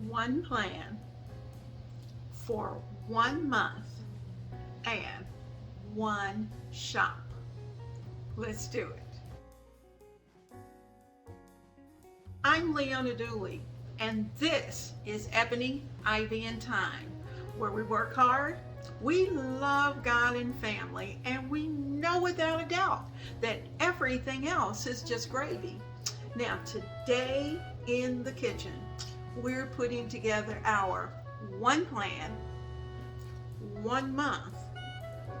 one plan for 1 month and one shop. Let's do it. I'm Leona Dooley, and this is Ebony, Ivy, and Thyme, where we work hard, we love God and family, and we know without a doubt that everything else is just gravy. Now, today in the kitchen, we're putting together our one plan, 1 month,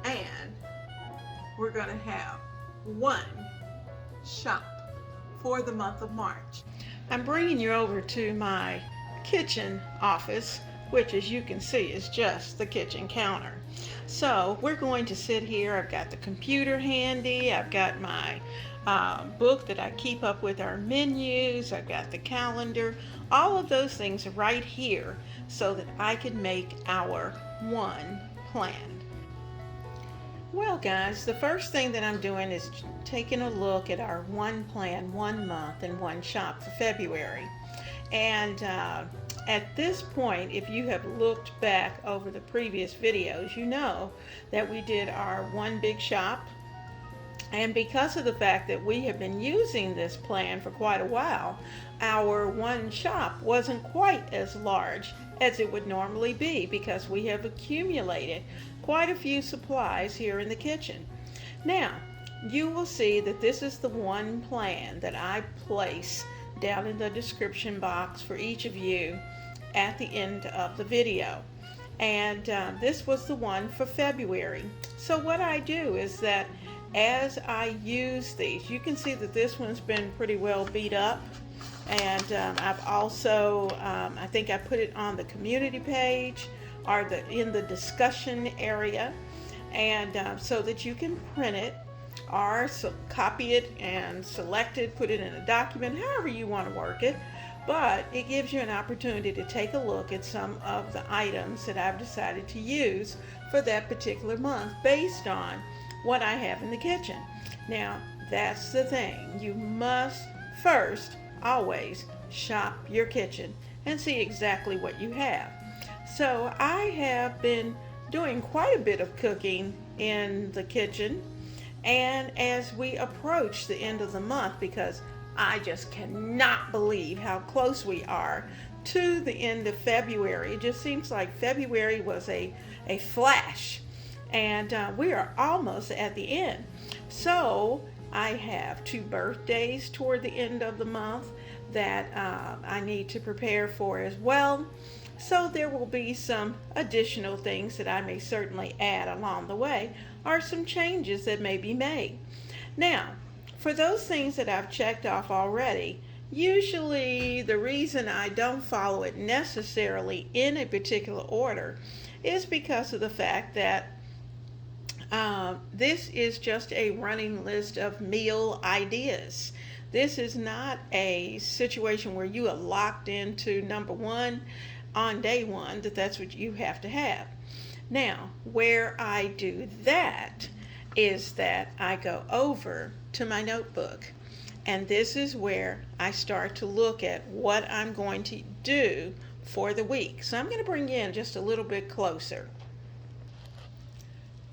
and we're going to have one shop for the month of March. I'm bringing you over to my kitchen office, which as you can see is just the kitchen counter. So we're going to sit here. I've got the computer handy. I've got my book that I keep up with our menus. I've got the calendar. All of those things are right here so that I can make our one plan. Well, guys, the first thing that I'm doing is taking a look at our one plan, 1 month, and one shop for February. And at this point, if you have looked back over the previous videos, you know that we did our one big shop. And because of the fact that we have been using this plan for quite a while, our one shop wasn't quite as large as it would normally be because we have accumulated quite a few supplies here in the kitchen. Now, you will see that this is the one plan that I place down in the description box for each of you at the end of the video. And this was the one for February. So what I do is that as I use these, you can see that this one's been pretty well beat up. And I've also, I think I put it on the community page or in the discussion area, and so that you can print it or copy it and select it, put it in a document, however you want to work it. But it gives you an opportunity to take a look at some of the items that I've decided to use for that particular month based on what I have in the kitchen. Now, that's the thing. You must first always shop your kitchen and see exactly what you have. So I have been doing quite a bit of cooking in the kitchen, and as we approach the end of the month, because I just cannot believe how close we are to the end of February. It just seems like February was a flash, and we are almost at the end. So I have 2 birthdays toward the end of the month that I need to prepare for as well. So there will be some additional things that I may certainly add along the way, or some changes that may be made. Now, for those things that I've checked off already, usually the reason I don't follow it necessarily in a particular order is because of the fact that this is just a running list of meal ideas. This is not a situation where you are locked into number one on day one, that's what you have to have. Now, where I do that is that I go over to my notebook, and this is where I start to look at what I'm going to do for the week. So I'm going to bring you in just a little bit closer.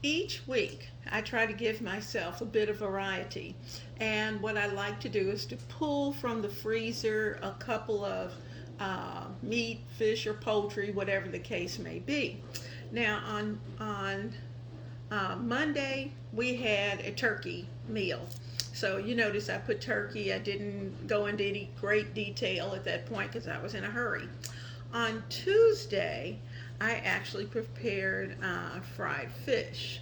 Each week I try to give myself a bit of variety, and what I like to do is to pull from the freezer a couple of meat, fish, or poultry, whatever the case may be. Now on Monday we had a turkey meal. So you notice I put turkey. I didn't go into any great detail at that point because I was in a hurry. On Tuesday I actually prepared fried fish.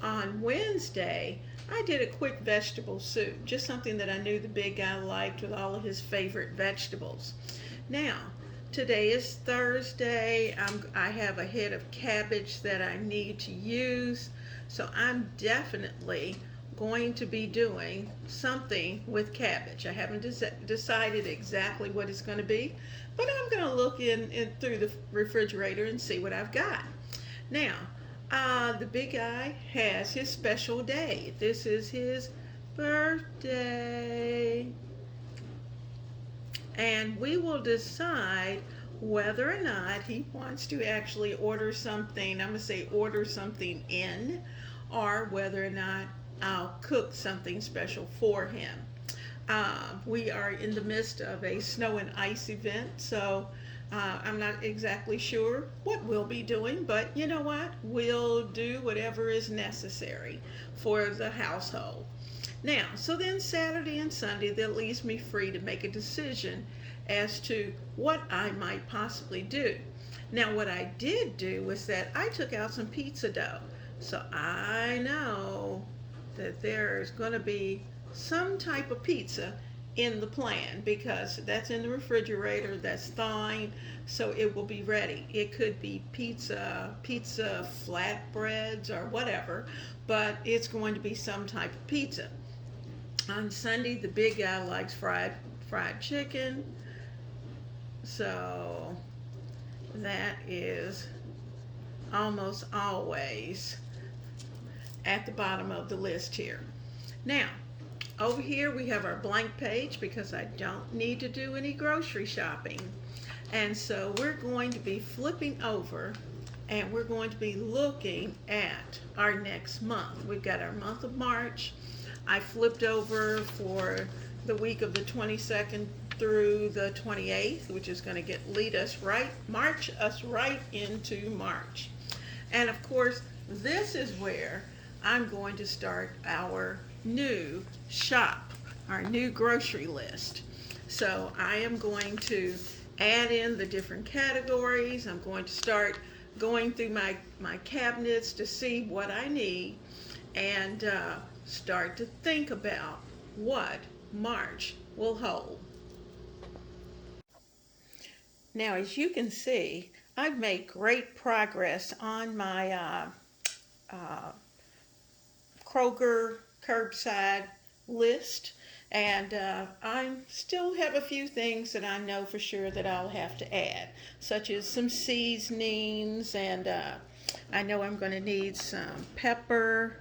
On Wednesday I did a quick vegetable soup, just something that I knew the big guy liked with all of his favorite vegetables. Now, today is Thursday. I have a head of cabbage that I need to use, so I'm definitely going to be doing something with cabbage. I haven't decided exactly what it's going to be, but I'm going to look in through the refrigerator and see what I've got. Now, the big guy has his special day. This is his birthday. and we will decide whether or not he wants to actually order something, I'm going to say order something in, or whether or not I'll cook something special for him. We are in the midst of a snow and ice event, so I'm not exactly sure what we'll be doing, but you know what? We'll do whatever is necessary for the household. Now, so then Saturday and Sunday, that leaves me free to make a decision as to what I might possibly do. Now, what I did do was that I took out some pizza dough. So I know that there's going to be some type of pizza in the plan because that's in the refrigerator, that's thawing, so it will be ready. It could be pizza flatbreads or whatever, but it's going to be some type of pizza. On Sunday, the big guy likes fried chicken, so that is almost always at the bottom of the list here. Now, over here we have our blank page because I don't need to do any grocery shopping. And so we're going to be flipping over and we're going to be looking at our next month. We've got our month of March. I flipped over for the week of the 22nd through the 28th, which is going to march us right into March. And of course, this is where I'm going to start our new shop, our new grocery list. So I am going to add in the different categories. I'm going to start going through my cabinets to see what I need and start to think about what March will hold. Now, as you can see, I've made great progress on my Kroger curbside list, and I still have a few things that I know for sure that I'll have to add, such as some seasonings, and I know I'm going to need some pepper.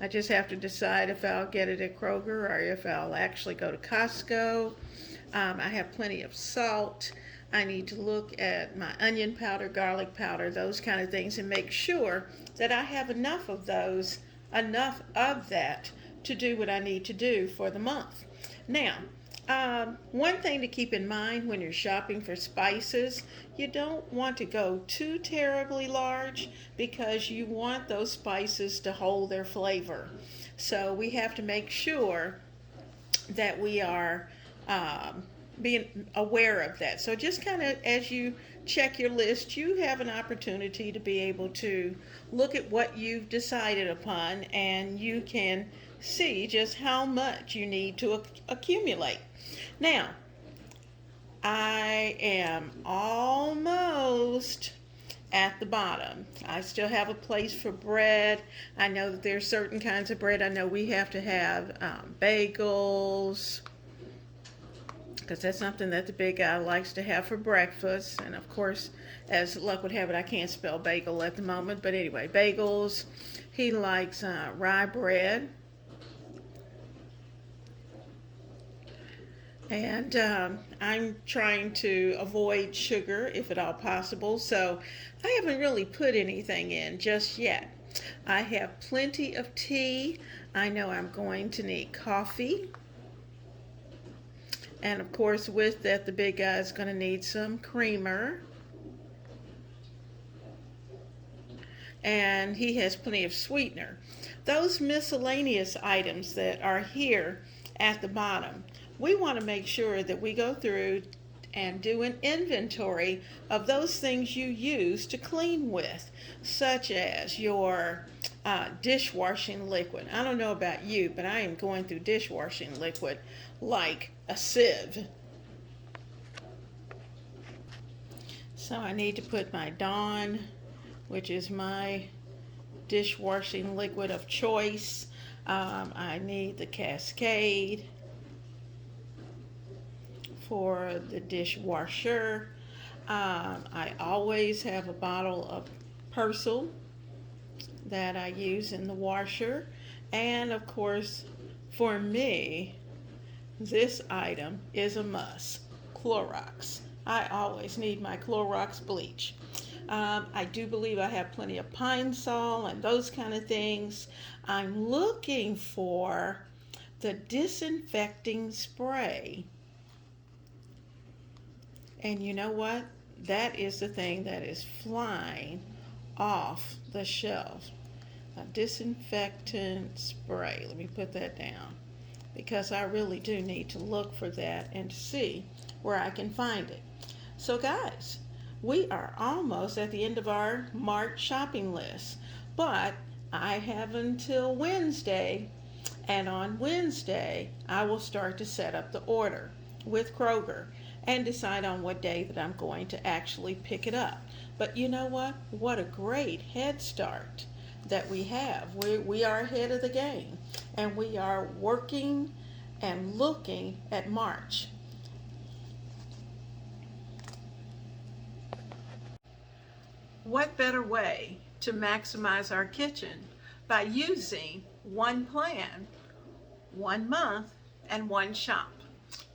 I just have to decide if I'll get it at Kroger or if I'll actually go to Costco. I have plenty of salt. I need to look at my onion powder, garlic powder, those kind of things, and make sure that I have enough of that to do what I need to do for the month. Now, one thing to keep in mind when you're shopping for spices, you don't want to go too terribly large because you want those spices to hold their flavor. So we have to make sure that we are being aware of that. So just kind of as you check your list, you have an opportunity to be able to look at what you've decided upon, and you can see just how much you need to accumulate. Now, I am almost at the bottom. I still have a place for bread. I know that there's certain kinds of bread. I know we have to have bagels, because that's something that the big guy likes to have for breakfast. And of course, as luck would have it, I can't spell bagel at the moment. But anyway, bagels. He likes rye bread. And I'm trying to avoid sugar if at all possible. So I haven't really put anything in just yet. I have plenty of tea. I know I'm going to need coffee. And of course, with that, the big guy is going to need some creamer. And he has plenty of sweetener. Those miscellaneous items that are here at the bottom, we want to make sure that we go through and do an inventory of those things you use to clean with, such as your dishwashing liquid. I don't know about you, but I am going through dishwashing liquid like a sieve. So I need to put my Dawn, which is my dishwashing liquid of choice. I need the Cascade for the dishwasher. I always have a bottle of Persil that I use in the washer. And of course, for me, this item is a must: Clorox. I always need my Clorox bleach. I do believe I have plenty of Pine Sol and those kind of things. I'm looking for the disinfecting spray. And you know what? That is the thing that is flying off the shelf. A disinfectant spray. Let me put that down, because I really do need to look for that and see where I can find it. So guys, we are almost at the end of our March shopping list, but I have until Wednesday, and on Wednesday I will start to set up the order with Kroger and decide on what day that I'm going to actually pick it up. But you know what? What a great head start that we have. We are ahead of the game, and we are working and looking at March. What better way to maximize our kitchen by using one plan, 1 month, and one shop?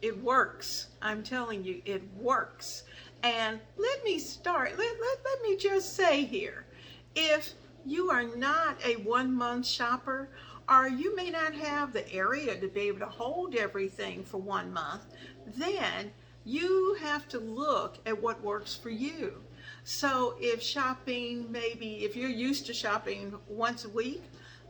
It works. I'm telling you, it works. And let me just say here, if you are not a 1 month shopper, or you may not have the area to be able to hold everything for 1 month, then you have to look at what works for you. So if shopping, maybe if you're used to shopping once a week,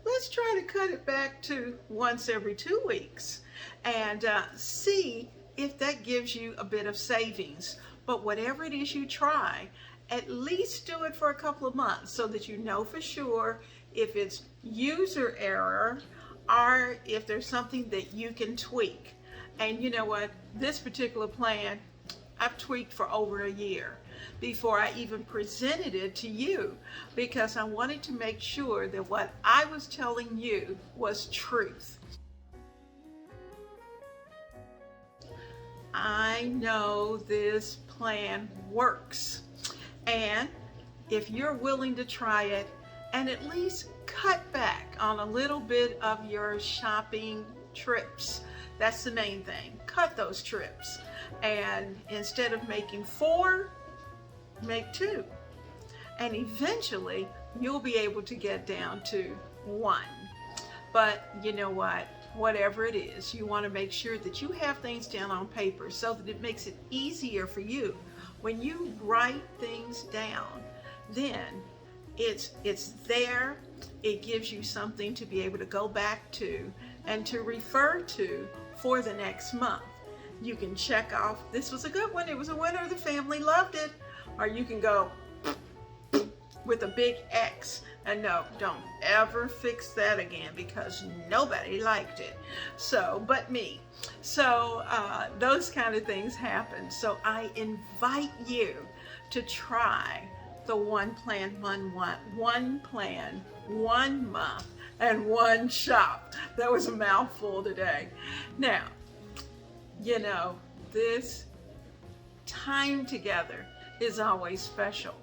let's try to cut it back to once every 2 weeks and see if that gives you a bit of savings. But whatever it is you try, at least do it for a couple of months so that you know for sure if it's user error or if there's something that you can tweak. And you know what? This particular plan, I've tweaked for over a year before I even presented it to you, because I wanted to make sure that what I was telling you was truth. I know this plan works, and if you're willing to try it and at least cut back on a little bit of your shopping trips, that's the main thing. Cut those trips, and instead of making 4, make 2, and eventually you'll be able to get down to 1. But you know what? Whatever it is, you want to make sure that you have things down on paper so that it makes it easier for you. When you write things down, then it's there. It gives you something to be able to go back to and to refer to for the next month. You can check off, this was a good one, it was a winner, the family loved it. Or you can go with a big X, and no, don't ever fix that again, because nobody liked it, so but me. So those kind of things happen. So I invite you to try the one plan, 1 month, and 1 shop. That was a mouthful today. Now, you know, this time together is always special,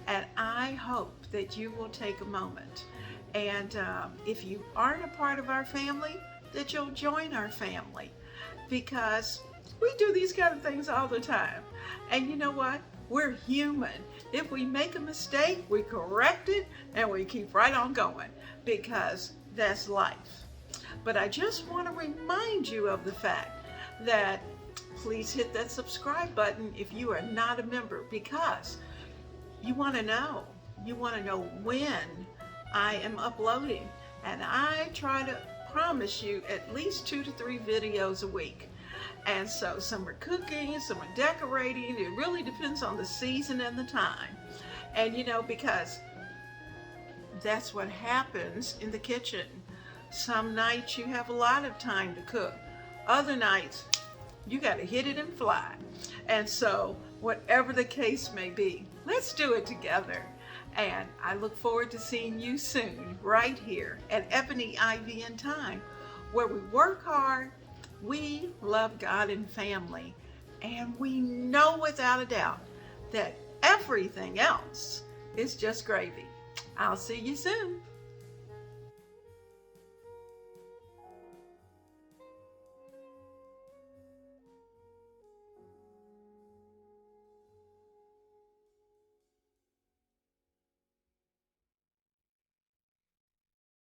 and I hope that you will take a moment, and if you aren't a part of our family, that you'll join our family, because we do these kind of things all the time. And you know what? We're human. If we make a mistake, we correct it and we keep right on going, because that's life. But I just want to remind you of the fact that please hit that subscribe button if you are not a member, because you want to know. You want to know when I am uploading. And I try to promise you at least 2 to 3 videos a week. And so some are cooking, some are decorating. It really depends on the season and the time. And you know, because that's what happens in the kitchen. Some nights you have a lot of time to cook. Other nights, you got to hit it and fly. And so whatever the case may be, let's do it together. And I look forward to seeing you soon right here at Ebony Ivy and Thyme, where we work hard, we love God and family, and we know without a doubt that everything else is just gravy. I'll see you soon.